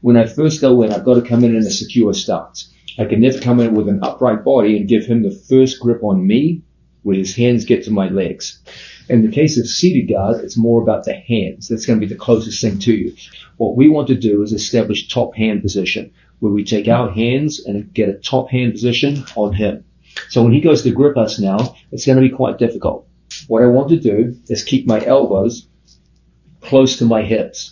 when I first go in, I've got to come in a secure stance. I can never come in with an upright body and give him the first grip on me where his hands get to my legs. In the case of seated guard, it's more about the hands. That's going to be the closest thing to you. What we want to do is establish top hand position, where we take our hands and get a top hand position on him. So when he goes to grip us now, it's going to be quite difficult. What I want to do is keep my elbows close to my hips.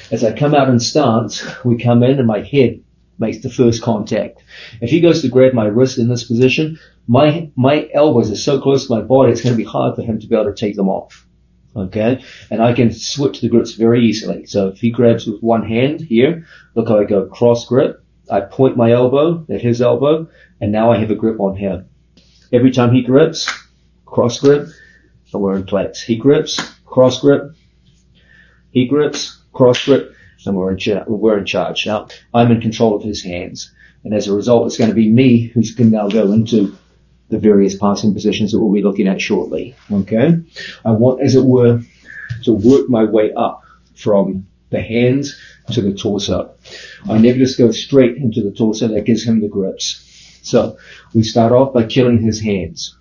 As I come out in stance, we come in and my head makes the first contact. If he goes to grab my wrist in this position, my elbows are so close to my body, it's going to be hard for him to be able to take them off. Okay? And I can switch the grips very easily. So if he grabs with one hand here, look how I go cross grip. I point my elbow at his elbow, and now I have a grip on him. Every time he grips, cross grip, and we're in place. He grips, cross grip. He grips, cross grip, and we're in charge. Now, I'm in control of his hands. And as a result, it's going to be me who's going to now go into the various passing positions that we'll be looking at shortly. Okay? I want, as it were, to work my way up from the hands to the torso. I never just go straight into the torso. That gives him the grips. So we start off by killing his hands,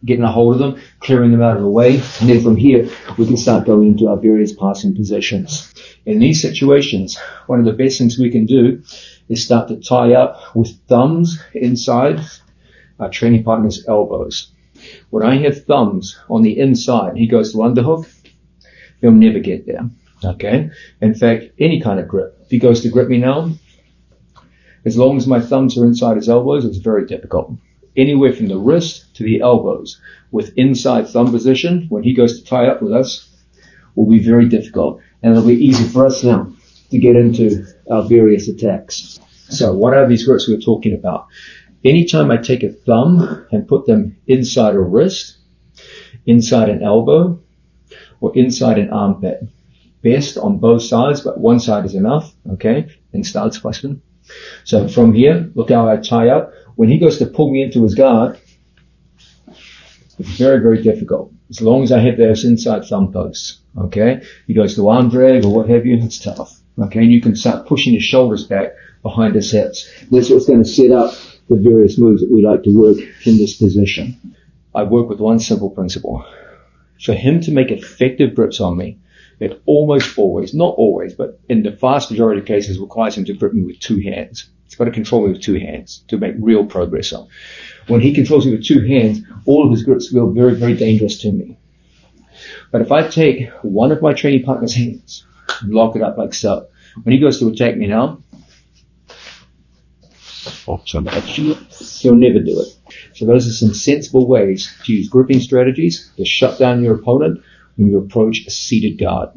getting a hold of them, clearing them out of the way, and then from here we can start going into our various passing positions. In these situations, one of the best things we can do is start to tie up with thumbs inside our training partner's elbows. When I have thumbs on the inside, he goes to underhook, he'll never get there. Okay? In fact, any kind of grip. If he goes to grip me now, as long as my thumbs are inside his elbows, it's very difficult. Anywhere from the wrist to the elbows with inside thumb position, when he goes to tie up with us, will be very difficult. And it'll be easy for us now to get into our various attacks. So what are these grips we're talking about? Anytime I take a thumb and put them inside a wrist, inside an elbow, or inside an armpit. Best on both sides, but one side is enough, okay? And starts question. So from here, look how I tie up. When he goes to pull me into his guard, it's very, very difficult. As long as I have those inside thumb posts, okay? He goes to arm drag or what have you, it's tough, okay? And you can start pushing his shoulders back behind his hips. That's what's going to set up the various moves that we like to work in this position. I work with one simple principle. For him to make effective grips on me, it almost always, not always, but in the vast majority of cases requires him to grip me with two hands. He's got to control me with two hands to make real progress on. When he controls me with two hands, all of his grips feel very, very dangerous to me. But if I take one of my training partner's hands and lock it up like so, when he goes to attack me now, he'll never do it. So those are some sensible ways to use gripping strategies to shut down your opponent when you approach a seated guard.